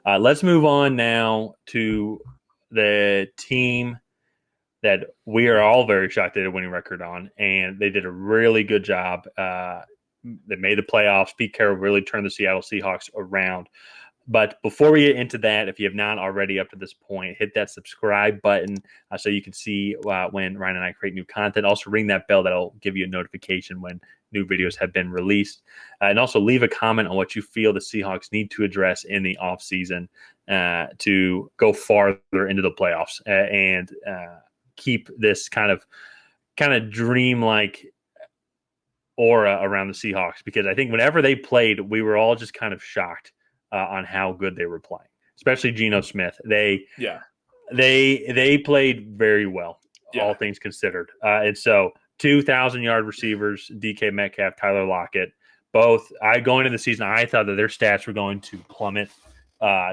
Let's move on now to the team that we are all very shocked they had a winning record on, and they did a really good job. They made the playoffs. Pete Carroll really turned the Seattle Seahawks around. But before we get into that, if you have not already up to this point, hit that subscribe button so you can see when Ryan and I create new content. Also, ring that bell. That'll give you a notification when new videos have been released. And also leave a comment on what you feel the Seahawks need to address in the offseason to go farther into the playoffs and keep this kind of dream-like aura around the Seahawks. Because I think whenever they played, we were all just kind of shocked on how good they were playing, especially Geno Smith. They played very well, all things considered. And so 2,000-yard receivers, DK Metcalf, Tyler Lockett, both. Going into the season, I thought that their stats were going to plummet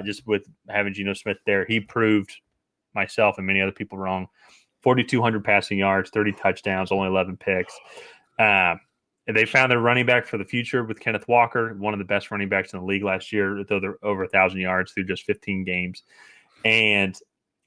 just with having Geno Smith there. He proved myself and many other people wrong. 4,200 passing yards, 30 touchdowns, only 11 picks. And they found their running back for the future with Kenneth Walker, one of the best running backs in the league last year, though they're over 1,000 yards through just 15 games. And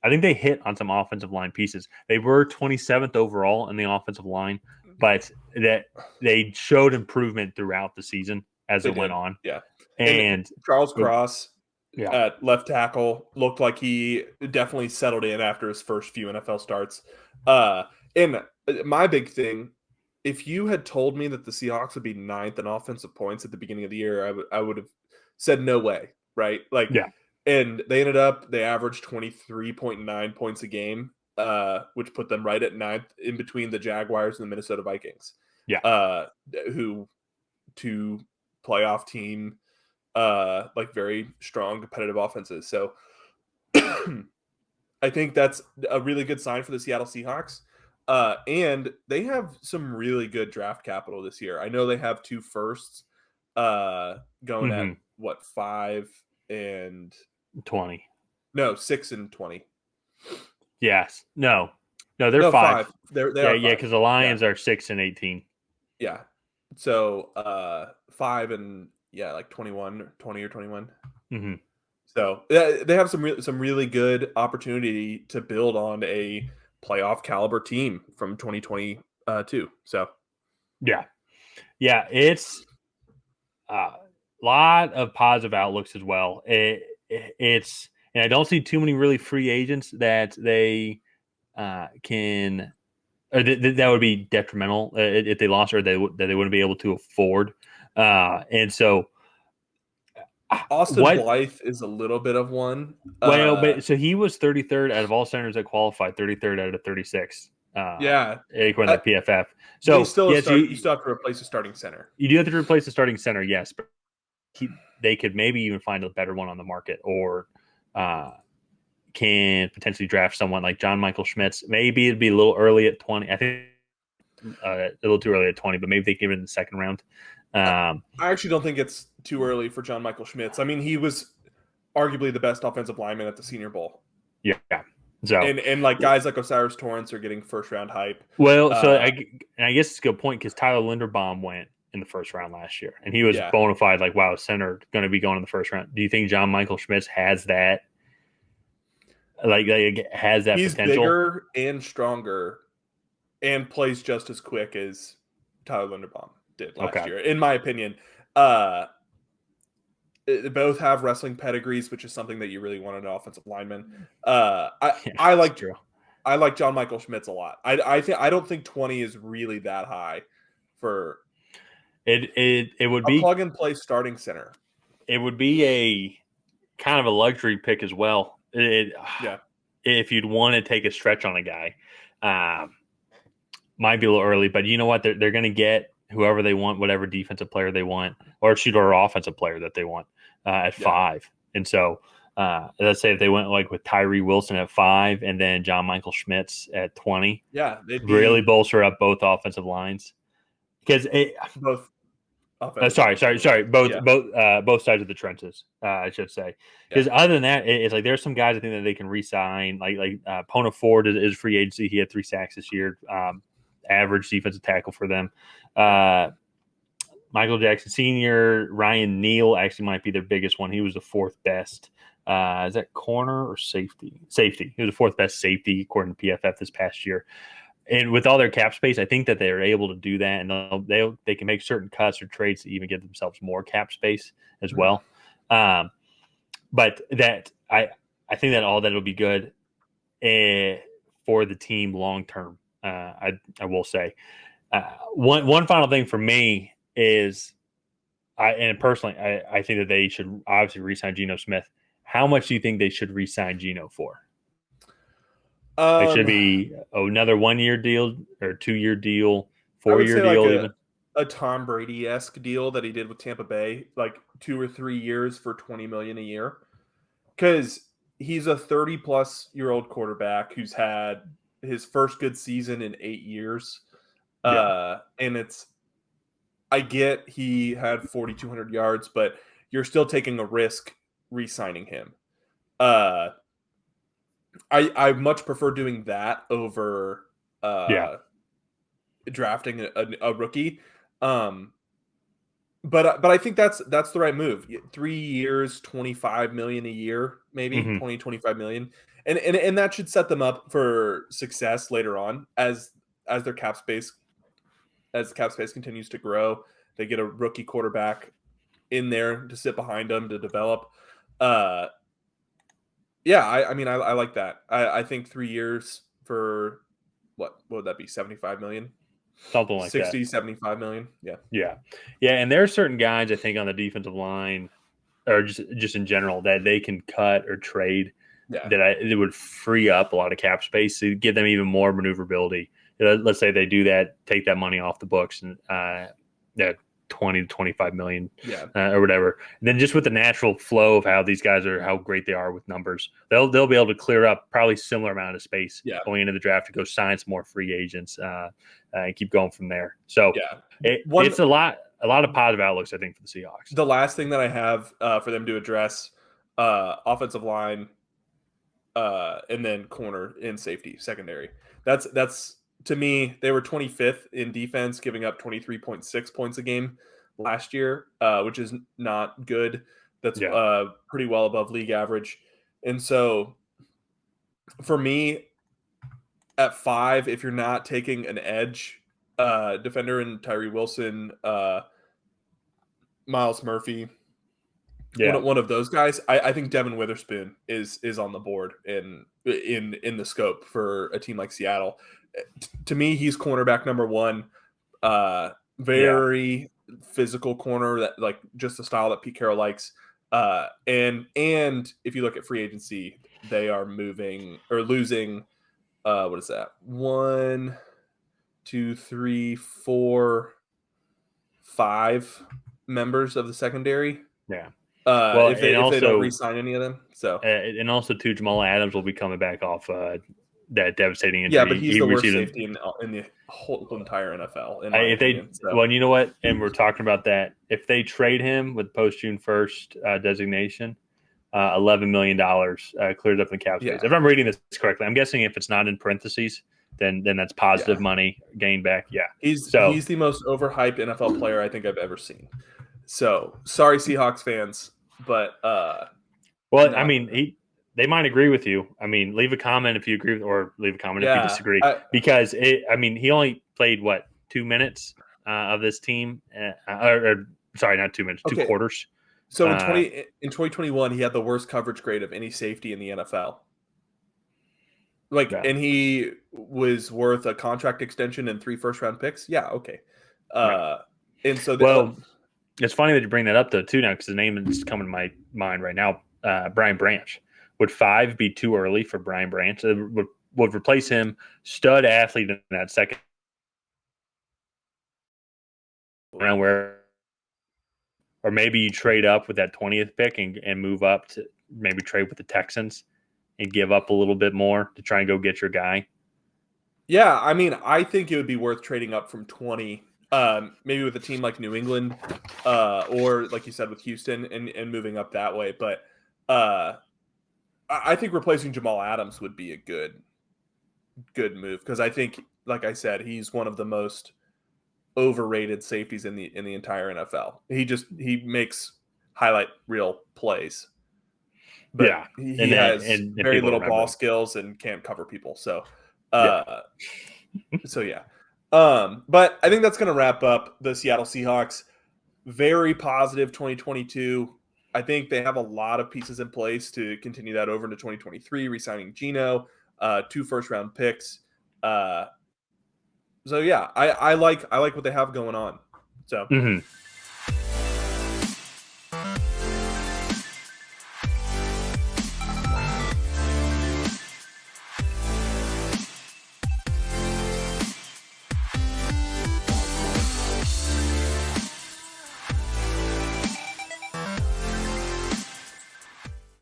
I think they hit on some offensive line pieces. They were 27th overall in the offensive line, but that they showed improvement throughout the season as it went on. Yeah. And Charles Cross at left tackle looked like he definitely settled in after his first few NFL starts. And my big thing, if you had told me that the Seahawks would be 9th in offensive points at the beginning of the year, I would have said no way, right? And they averaged 23.9 points a game, which put them right at 9th in between the Jaguars and the Minnesota Vikings. Who to playoff team, very strong competitive offenses. So I think that's a really good sign for the Seattle Seahawks. And they have some really good draft capital this year. I know they have 2 firsts going at 5 and 20. No, 6 and 20. Yes. No, they're 5. They're because the Lions are 6 and 18. Yeah. So 5 and 21, 20 or 21. Mm-hmm. So they have some really good opportunity to build on a playoff caliber team from 2022. So it's a lot of positive outlooks as well. It's and I don't see too many really free agents that they can or that would be detrimental if they lost or that they wouldn't be able to afford. And so Austin Blythe is a little bit of one. But so he was 33rd out of all centers that qualified, 33rd out of 36. According to the PFF. So you still have to replace the starting center. You do have to replace the starting center, yes, but they could maybe even find a better one on the market, or can potentially draft someone like John Michael Schmitz. Maybe it'd be a little early at 20. I think a little too early at 20, but maybe they give it in the second round. I actually don't think it's too early for John Michael Schmitz. I mean, he was arguably the best offensive lineman at the Senior Bowl. Yeah. So and guys like Osiris Torrance are getting first round hype. Well, I guess it's a good point because Tyler Linderbaum went in the first round last year, and he was bona fide center going to be going in the first round. Do you think John Michael Schmitz has that? Has that He's potential? Bigger and stronger, and plays just as quick as Tyler Linderbaum did last year, in my opinion. They both have wrestling pedigrees, which is something that you really want in an offensive lineman. I like John Michael Schmitz a lot. I don't think 20 is really that high for it would be plug and play starting center. It would be a kind of a luxury pick as well. If you'd want to take a stretch on a guy, might be a little early, but you know what? They're going to get whoever they want, whatever defensive player they want, or offensive player that they want at 5. And so let's say if they went with Tyree Wilson at 5 and then John Michael Schmitz at 20, they'd really bolster up both offensive lines because both. Both sides of the trenches, I should say. Because other than that, it's there's some guys I think that they can re-sign, like Pona Ford is free agency. He had 3 sacks this year, average defensive tackle for them. Michael Jackson Sr., Ryan Neal actually might be their biggest one. He was the fourth best. Is that corner or safety? Safety. He was the fourth best safety according to PFF this past year. And with all their cap space, I think that they're able to do that, and they can make certain cuts or trades to even give themselves more cap space as well. But that I think that all that will be good for the team long term. I will say one final thing for me is I think that they should obviously re-sign Geno Smith. How much do you think they should re-sign Geno for? It should be another 1 year deal or 2 year deal, 4 year deal, even a Tom Brady-esque deal that he did with Tampa Bay, like 2 or 3 years for $20 million a year, because he's a 30-plus-year-old quarterback who's had his first good season in 8 years, and I get he had 4,200 yards, but you're still taking a risk re-signing him. I much prefer doing that over drafting a rookie. But I think that's the right move. 3 years, $25 million a year, maybe 20, 25 million. And that should set them up for success later on as their cap space continues to grow. They get a rookie quarterback in there to sit behind them to develop. I like that. I think 3 years for what would that be? 75 million? Something like 60, that. 75 million. Yeah. And there are certain guys I think on the defensive line or just in general that they can cut or trade it would free up a lot of cap space to give them even more maneuverability. Let's say they do that, take that money off the books and that 20 to 25 million or whatever. And then just with the natural flow of how these guys are, how great they are with numbers, they'll be able to clear up probably similar amount of space going into the draft to go sign some more free agents and keep going from there. So it's a lot of positive outlooks, I think, for the Seahawks. The last thing that I have for them to address, offensive line, and then corner and safety, secondary. That's to me, they were 25th in defense, giving up 23.6 points a game last year, which is not good. That's pretty well above league average. And so for me, at 5, if you're not taking an edge defender in Tyree Wilson, Miles Murphy, one of those guys, I think Devin Witherspoon is on the board in the scope for a team like Seattle. To me, he's cornerback number 1. Very physical corner, that like just the style that Pete Carroll likes. And if you look at free agency, they are moving or losing. What is that? 1, 2, 3, 4, 5 members of the secondary. If they don't re-sign any of them, so and also too, Jamal Adams will be coming back off that devastating injury. Yeah, but he's the worst safety in the whole entire NFL. Well, you know what? And we're talking about that. If they trade him with post June 1st designation, $11 million clears up in the cap space. If I'm reading this correctly, I'm guessing if it's not in parentheses, then that's positive money gained back. Yeah, he's the most overhyped NFL player I think I've ever seen. So sorry, Seahawks fans, but I mean, they might agree with you. I mean, leave a comment if you agree, or leave a comment if you disagree. Because he only played 2 minutes of this team, sorry, not 2 minutes, 2 quarters. So in 2021, he had the worst coverage grade of any safety in the NFL. And he was worth a contract extension and 3 first-round picks. Yeah, okay. And so it's funny that you bring that up though too now, because the name that's coming to my mind right now, Brian Branch. Would 5 be too early for Brian Branch? It would replace him, stud athlete in that second round, or maybe you trade up with that 20th pick and move up to maybe trade with the Texans and give up a little bit more to try and go get your guy. Yeah, I mean, I think it would be worth trading up from 20. Maybe with a team like New England, or like you said with Houston, and moving up that way. But I think replacing Jamal Adams would be a good move, because I think, like I said, he's one of the most overrated safeties in the entire NFL. He makes highlight reel plays, but yeah, he has very little ball skills and can't cover people. So, so yeah. But I think that's going to wrap up the Seattle Seahawks. Very positive 2022. I think they have a lot of pieces in place to continue that over into 2023, re-signing Geno, 2 first-round picks. So yeah, I like what they have going on. So